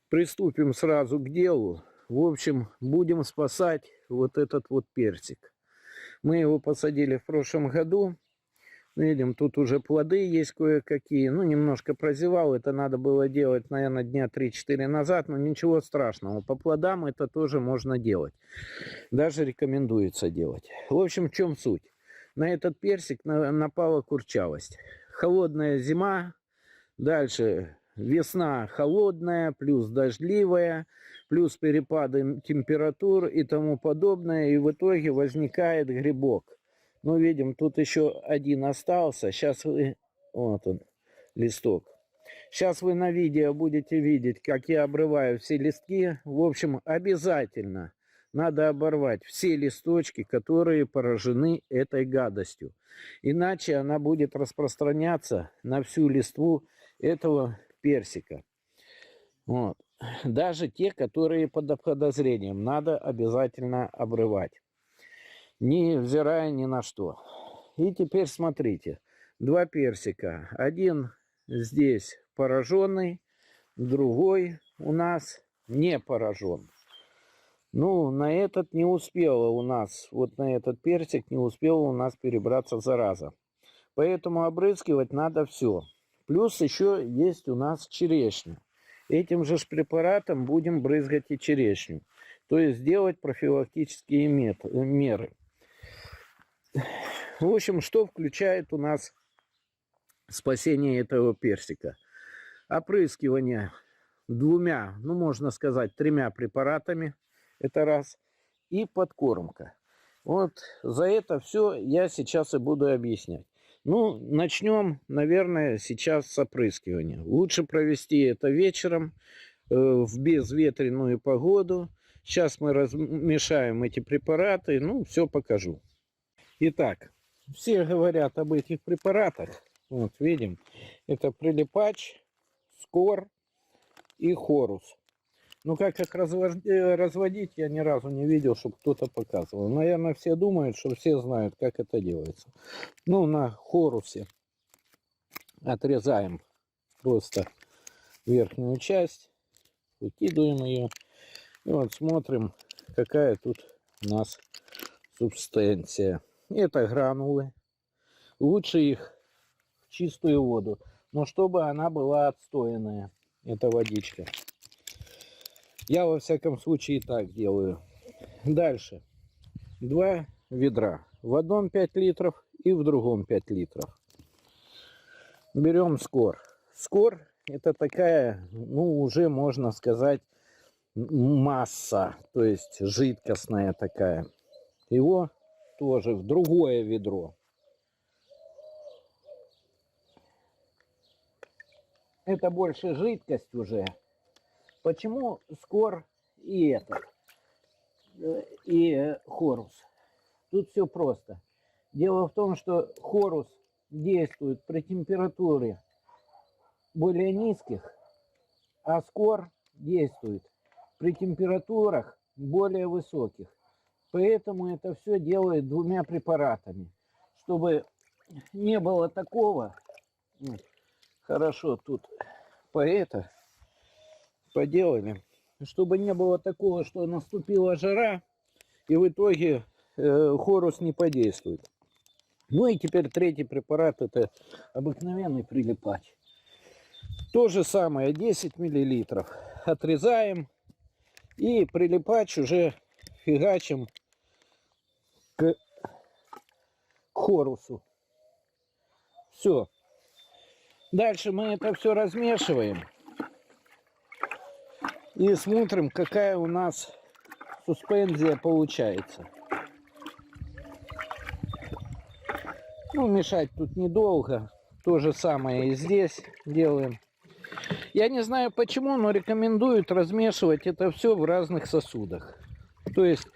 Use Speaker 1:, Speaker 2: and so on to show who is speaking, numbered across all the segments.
Speaker 1: Приступим сразу к делу. В общем, будем спасать вот этот вот персик. Мы его посадили в прошлом году. Видим, тут уже плоды есть кое-какие. Ну, немножко прозевал. Это надо было делать, наверное, дня 3-4 назад. Но ничего страшного. По плодам это тоже можно делать. Даже рекомендуется делать. В общем, в чем суть? На этот персик напала курчавость. Холодная зима. Дальше весна холодная, плюс дождливая, плюс перепады температур и тому подобное. И в итоге возникает грибок. Ну, видим, тут еще один остался. Сейчас вы... Вот он, листок. Сейчас вы на видео будете видеть, как я обрываю все листки. В общем, обязательно надо оборвать все листочки, которые поражены этой гадостью. Иначе она будет распространяться на всю листву этого персика. Вот. Даже те, которые под подозрением, надо обязательно обрывать, невзирая ни на что. И теперь смотрите, два персика. Один здесь пораженный, другой у нас не поражен. Ну, на этот не успела у нас, вот на этот персик не успела у нас перебраться зараза. Поэтому обрызгивать надо все. Плюс еще есть у нас черешня. Этим же препаратом будем брызгать и черешню. То есть делать профилактические меры. В общем, что включает у нас спасение этого персика? Опрыскивание двумя, ну можно сказать, тремя препаратами. Это раз. И подкормка. Вот за это все я сейчас и буду объяснять. Ну, начнем, наверное, сейчас с опрыскивания. Лучше провести это вечером в безветренную погоду. Сейчас мы размешаем эти препараты. Ну, все покажу. Итак, все говорят об этих препаратах. Вот, видим, это прилипач, скор и хорус. Ну, как их разводить, я ни разу не видел, чтобы кто-то показывал. Наверное, все думают, что все знают, как это делается. Ну, на хорусе отрезаем просто верхнюю часть, выкидываем ее. И вот смотрим, какая тут у нас субстанция. Это гранулы. Лучше их в чистую воду, но чтобы она была отстоянная, эта водичка. Я во всяком случае так делаю. Дальше. 2 ведра. В одном 5 литров и в другом 5 литров. Берем скор. Скор это такая, ну уже можно сказать, масса. То есть жидкостная такая. Его тоже в другое ведро. Это больше жидкость уже. Почему скор и этот, и хорус? Тут все просто. Дело в том, что хорус действует при температуре более низких, а скор действует при температурах более высоких. Поэтому это все делает двумя препаратами. Чтобы не было такого, хорошо тут поделали, чтобы не было такого, что наступила жара и в итоге хорус не подействует. Ну и теперь третий препарат, это обыкновенный прилипач. То же самое, 10 миллилитров отрезаем и прилипач уже фигачим к хорусу. Все. Дальше мы это все размешиваем. И смотрим, какая у нас суспензия получается. Ну, мешать тут недолго. То же самое и здесь делаем. Я не знаю почему, но рекомендуют размешивать это все в разных сосудах. То есть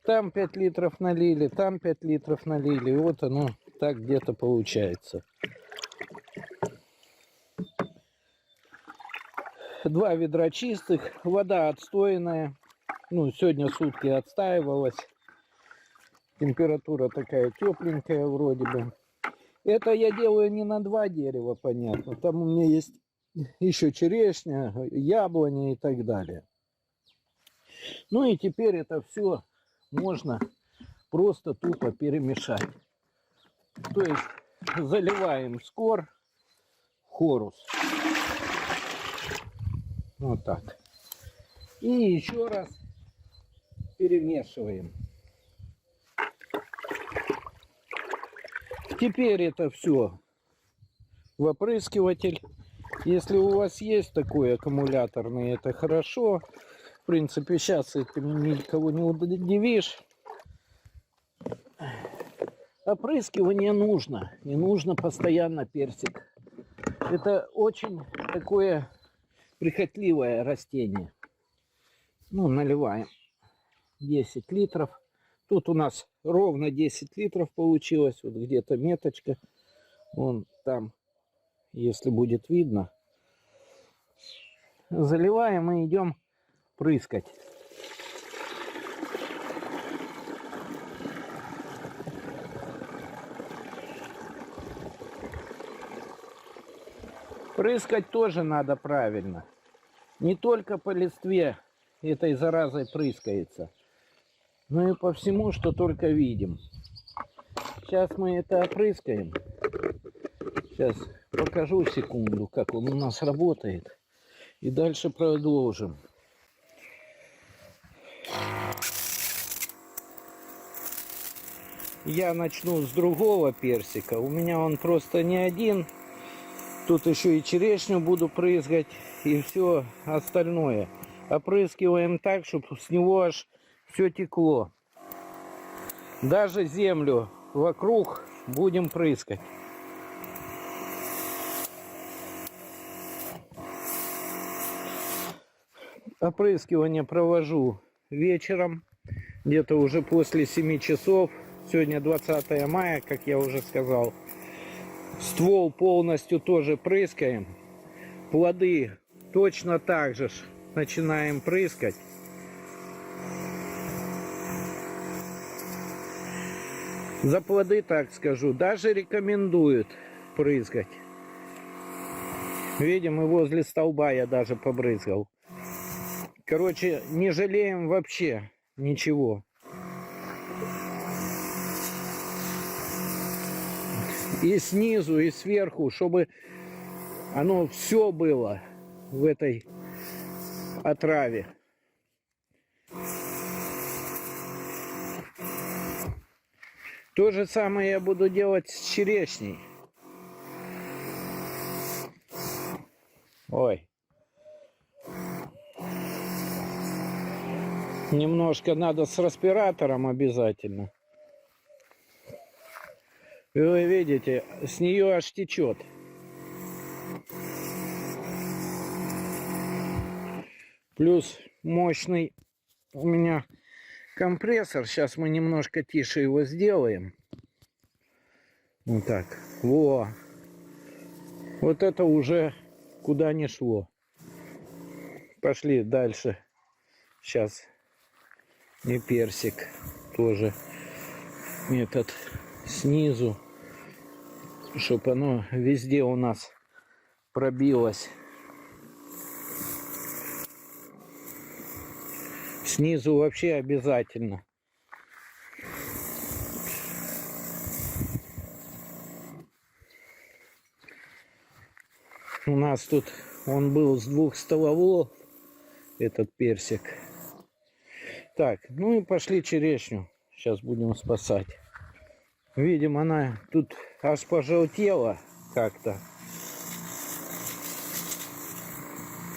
Speaker 1: там 5 литров налили, там 5 литров налили. Вот оно так где-то получается. 2 ведра чистых, вода отстойная. Ну, сегодня сутки отстаивалась. Температура такая тепленькая вроде бы. Это я делаю не на 2 дерева, понятно. Там у меня есть еще черешня, яблони и так далее. Ну и теперь это все можно просто тупо перемешать. То есть заливаем скор в хорус. Вот так. И еще раз перемешиваем. Теперь это все в опрыскиватель. Если у вас есть такой аккумуляторный, это хорошо. В принципе, сейчас этим никого не удивишь. Опрыскивание нужно. И нужно постоянно персик. Это очень такое прихотливое растение. Ну, наливаем 10 литров. Тут у нас ровно 10 литров получилось. Вот где-то меточка. Вон там, если будет видно. Заливаем и идем прыскать. Прыскать тоже надо правильно. Не только по листве этой заразой прыскается, но и по всему, что только видим. Сейчас мы это опрыскаем. Сейчас покажу секунду, как он у нас работает. И дальше продолжим. Я начну с другого персика. У меня он просто не один. Тут еще и черешню буду прыскать. И все остальное. Опрыскиваем так, чтобы с него аж все текло. Даже землю вокруг будем прыскать. Опрыскивание провожу вечером. Где-то уже после 7 часов. Сегодня 20 мая, как я уже сказал. Ствол полностью тоже прыскаем. Плоды точно так же начинаем прыскать. За плоды, так скажу, даже рекомендуют прыскать. Видим, и возле столба я даже побрызгал. Короче, не жалеем вообще ничего. И снизу, и сверху, чтобы оно все было в этой отраве. То же самое я буду делать с черешней. Ой. Немножко надо с респиратором обязательно. И вы видите, с нее аж течет. Плюс мощный у меня компрессор. Сейчас мы немножко тише его сделаем. Вот так. Во. Вот это уже куда не шло. Пошли дальше. Сейчас и персик тоже этот снизу, чтобы оно везде у нас пробилось. Снизу вообще обязательно. У нас тут он был с 2 столовых, этот персик. Так, ну и пошли черешню. Сейчас будем спасать. Видим, она тут аж пожелтела как-то.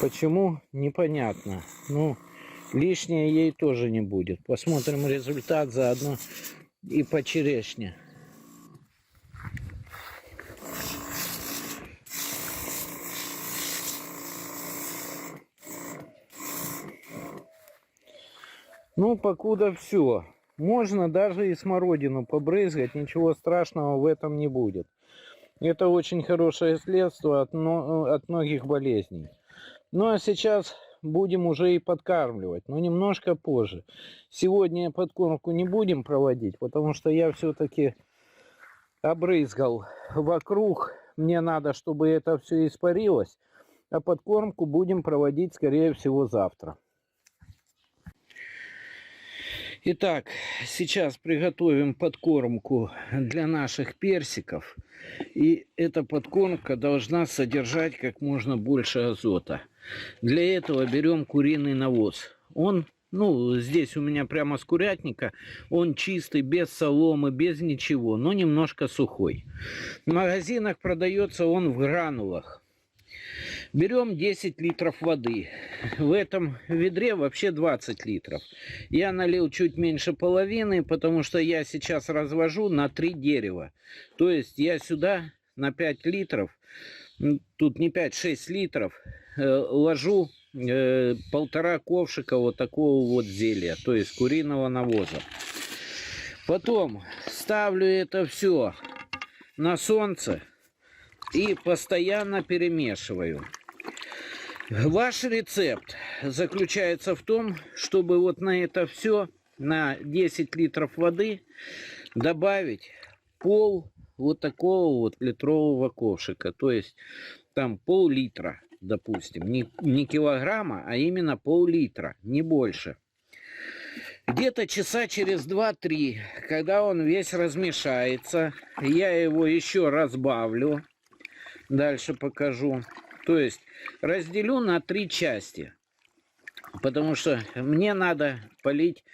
Speaker 1: Почему? Непонятно. Ну, лишнее ей тоже не будет. Посмотрим результат заодно и по черешне. Ну, покуда все. Можно даже и смородину побрызгать, ничего страшного в этом не будет. Это очень хорошее средство от многих болезней. Ну, а сейчас будем уже и подкармливать, но немножко позже. Сегодня подкормку не будем проводить, потому что я все-таки обрызгал вокруг. Мне надо, чтобы это все испарилось. А подкормку будем проводить, скорее всего, завтра. Итак, сейчас приготовим подкормку для наших персиков. И эта подкормка должна содержать как можно больше азота. Для этого берем куриный навоз. Он, здесь у меня прямо с курятника. Он чистый, без соломы, без ничего, но немножко сухой. В магазинах продается он в гранулах. Берем 10 литров воды. В этом ведре вообще 20 литров. Я налил чуть меньше половины, потому что я сейчас развожу на 3 дерева. То есть я сюда на 5 литров, тут не 5-6 литров, ложу 1,5 ковшика вот такого вот зелья, то есть куриного навоза. Потом ставлю это все на солнце и постоянно перемешиваю. Ваш рецепт заключается в том, чтобы вот на это все, на 10 литров воды, добавить пол вот такого вот литрового ковшика. То есть там пол-литра, допустим. Не килограмма, а именно пол-литра, не больше. Где-то часа через 2-3, когда он весь размешается, я его еще разбавлю. Дальше покажу. То есть разделю на 3 части. Потому что мне надо полить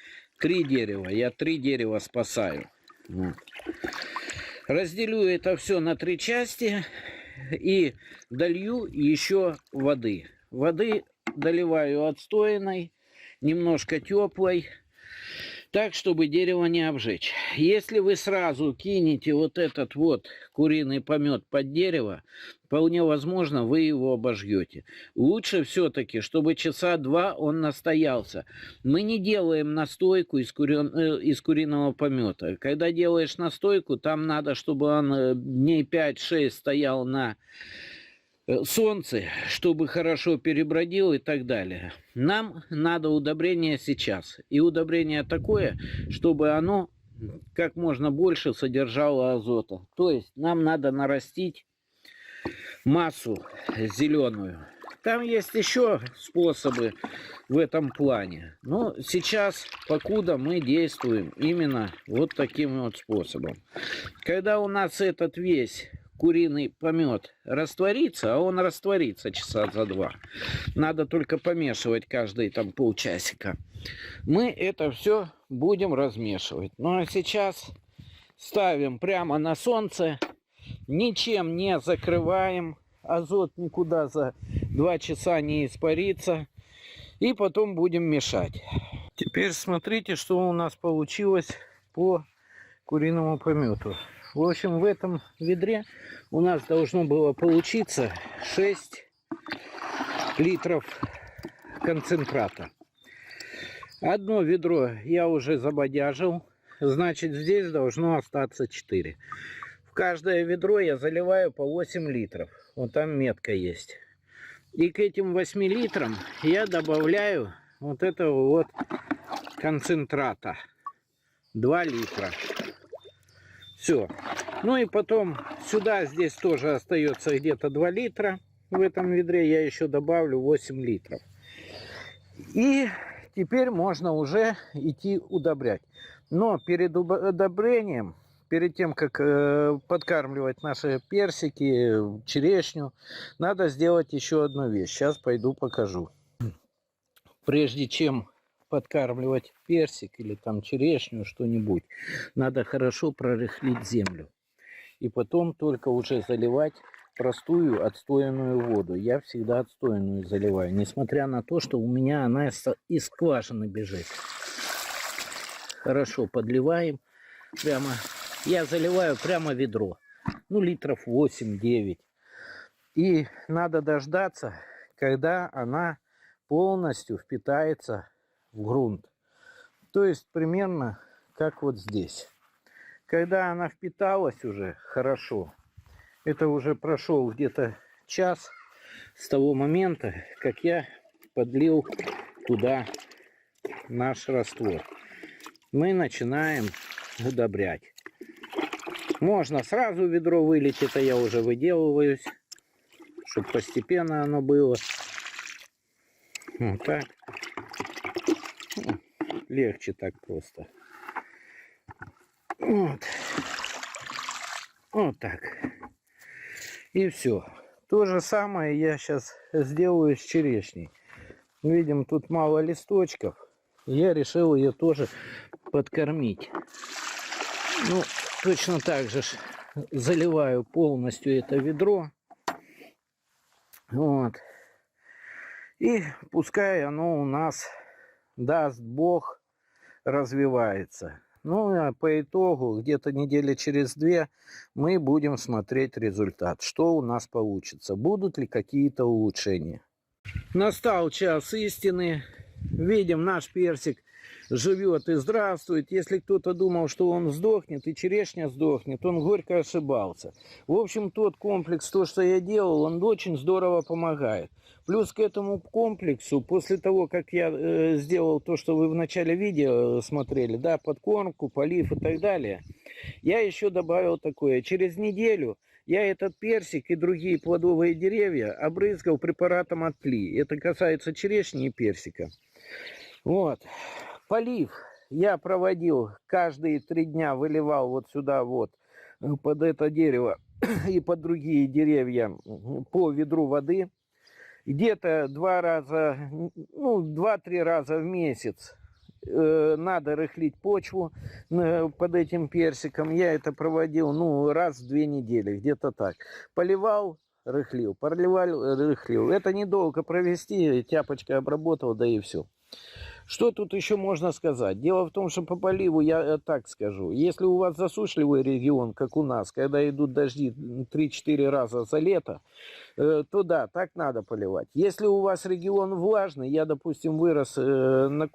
Speaker 1: 3 дерева. Я 3 дерева спасаю. Разделю это все на 3 части. И долью еще воды. Воды доливаю отстоянной, немножко теплой. Так, чтобы дерево не обжечь. Если вы сразу кинете вот этот вот куриный помет под дерево, вполне возможно, вы его обожгете. Лучше все-таки, чтобы часа 2 он настоялся. Мы не делаем настойку из куриного помета. Когда делаешь настойку, там надо, чтобы он дней 5-6 стоял на солнце, чтобы хорошо перебродил и так далее. Нам надо удобрение сейчас. И удобрение такое, чтобы оно как можно больше содержало азота. То есть нам надо нарастить массу зеленую. Там есть еще способы в этом плане. Но сейчас, покуда мы действуем именно вот таким вот способом. Когда у нас этот весь куриный помет растворится, а он растворится часа за 2. Надо только помешивать каждые там полчасика. Мы это все будем размешивать. Ну а сейчас ставим прямо на солнце, ничем не закрываем, азот никуда за 2 часа не испарится, и потом будем мешать. Теперь смотрите, что у нас получилось по куриному помету. В общем, в этом ведре у нас должно было получиться 6 литров концентрата. Одно ведро я уже забодяжил, значит, здесь должно остаться 4. В каждое ведро я заливаю по 8 литров. Вот там метка есть. И к этим 8 литрам я добавляю вот этого вот концентрата. 2 литра. Все. Ну и потом сюда, здесь тоже остается где-то 2 литра. В этом ведре я еще добавлю 8 литров. И теперь можно уже идти удобрять. Но перед удобрением, перед тем, как подкармливать наши персики, черешню, надо сделать еще одну вещь. Сейчас пойду покажу. Прежде чем подкармливать персик или там черешню, что-нибудь, надо хорошо прорыхлить землю. И потом только уже заливать простую отстоянную воду. Я всегда отстоянную заливаю, несмотря на то, что у меня она из скважины бежит. Хорошо подливаем. Прямо я заливаю прямо ведро. Ну, литров 8-9. И надо дождаться, когда она полностью впитается в грунт. То есть примерно как вот здесь. Когда она впиталась уже хорошо, это уже прошел где-то час с того момента, как я подлил туда наш раствор. Мы начинаем удобрять. Можно сразу ведро вылить, это я уже выделываюсь, чтобы постепенно оно было. Вот так. Ну, легче так просто. Вот. Вот так. И все. То же самое я сейчас сделаю с черешней. Видим, тут мало листочков. Я решил ее тоже подкормить. Ну, точно так же заливаю полностью это ведро. Вот. И пускай оно у нас, даст Бог, развивается. Ну, а по итогу, где-то недели через 2 мы будем смотреть результат. Что у нас получится. Будут ли какие-то улучшения. Настал час истины. Видим, наш персик живет и здравствует. Если кто-то думал, что он сдохнет и черешня сдохнет, он горько ошибался. В общем, тот комплекс, то, что я делал, он очень здорово помогает. Плюс к этому комплексу, после того, как я сделал то, что вы в начале видео смотрели, да, подкормку, полив и так далее, я еще добавил такое. Через неделю я этот персик и другие плодовые деревья обрызгал препаратом от ТЛИ. Это касается черешни и персика. Вот. Полив я проводил каждые 3 дня, выливал вот сюда вот под это дерево и под другие деревья по ведру воды. Где-то 2-3 раза в месяц надо рыхлить почву под этим персиком. Я это проводил раз в 2 недели, где-то так. Поливал, рыхлил, поливал, рыхлил. Это недолго провести, тяпочкой обработал, да и все. Что тут еще можно сказать? Дело в том, что по поливу я так скажу. Если у вас засушливый регион, как у нас, когда идут дожди 3-4 раза за лето, то да, так надо поливать. Если у вас регион влажный, я, допустим, вырос на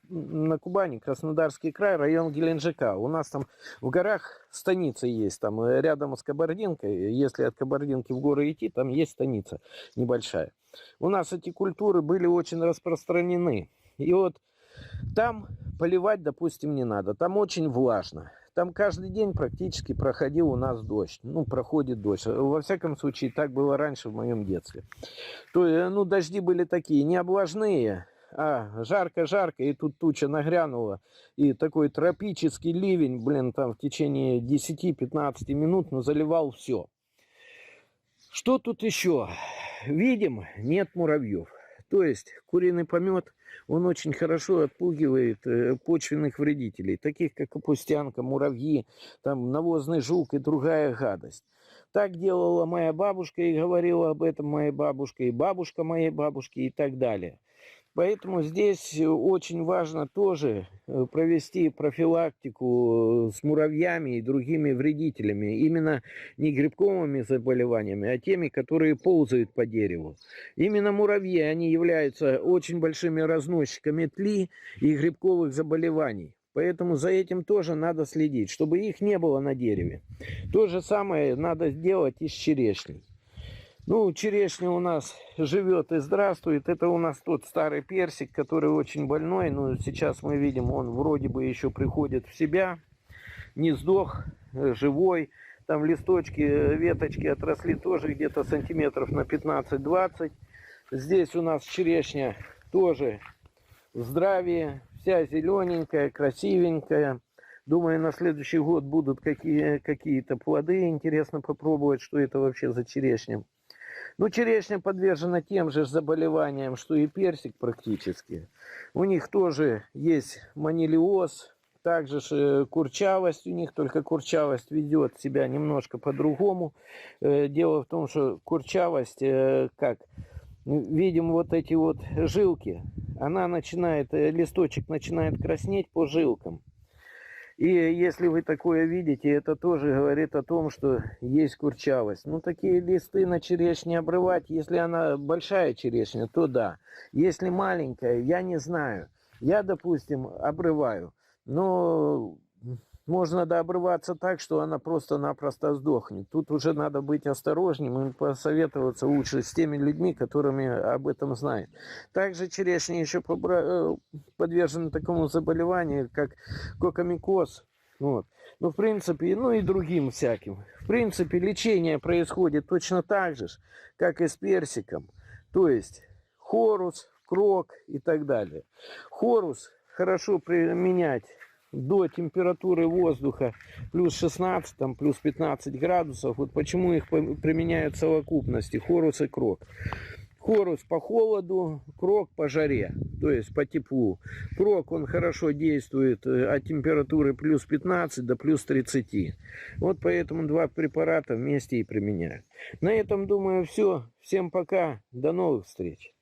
Speaker 1: Кубани, Краснодарский край, район Геленджика. У нас там в горах станица есть, там рядом с Кабардинкой. Если от Кабардинки в горы идти, там есть станица небольшая. У нас эти культуры были очень распространены. И вот там поливать, допустим, не надо. Там очень влажно. Там каждый день практически проходил у нас дождь. Ну, проходит дождь. Во всяком случае, так было раньше в моем детстве. То, дожди были такие, не облажные, а жарко-жарко, и тут туча нагрянула. И такой тропический ливень, там в течение 10-15 минут, заливал все. Что тут еще? Видим, нет муравьев. То есть куриный помет, он очень хорошо отпугивает почвенных вредителей, таких как капустянка, муравьи, там навозный жук и другая гадость. Так делала моя бабушка и говорила об этом моя бабушка, и бабушка моей бабушки и так далее. Поэтому здесь очень важно тоже провести профилактику с муравьями и другими вредителями. Именно не грибковыми заболеваниями, а теми, которые ползают по дереву. Именно муравьи, они являются очень большими разносчиками ТЛИ и грибковых заболеваний. Поэтому за этим тоже надо следить, чтобы их не было на дереве. То же самое надо сделать и с черешней. Черешня у нас живет и здравствует. Это у нас тот старый персик, который очень больной. Но сейчас мы видим, он вроде бы еще приходит в себя. Не сдох, живой. Там листочки, веточки отросли тоже где-то сантиметров на 15-20. Здесь у нас черешня тоже в здравии. Вся зелененькая, красивенькая. Думаю, на следующий год будут какие-то плоды. Интересно попробовать, что это вообще за черешня. Черешня подвержена тем же заболеваниям, что и персик практически. У них тоже есть манилиоз, также же курчавость у них, только курчавость ведет себя немножко по-другому. Дело в том, что курчавость, видим вот эти вот жилки, листочек начинает краснеть по жилкам. И если вы такое видите, это тоже говорит о том, что есть курчавость. Такие листы на черешне обрывать, если она большая черешня, то да. Если маленькая, я не знаю. Я, допустим, обрываю. Но можно дообрываться так, что она просто-напросто сдохнет. Тут уже надо быть осторожнее и посоветоваться лучше с теми людьми, которыми об этом знают. Также черешня еще подвержена такому заболеванию, как кокомикоз. Вот. Ну, в принципе, ну и другим всяким. В принципе, лечение происходит точно так же, как и с персиком. То есть хорус, крок и так далее. Хорус хорошо применять до температуры воздуха плюс 16, там, плюс 15 градусов. Вот почему их применяют в совокупности, хорус и крок. Хорус по холоду, крок по жаре, то есть по теплу. Крок, он хорошо действует от температуры плюс 15 до плюс 30. Вот поэтому два препарата вместе и применяют. На этом, думаю, все. Всем пока. До новых встреч.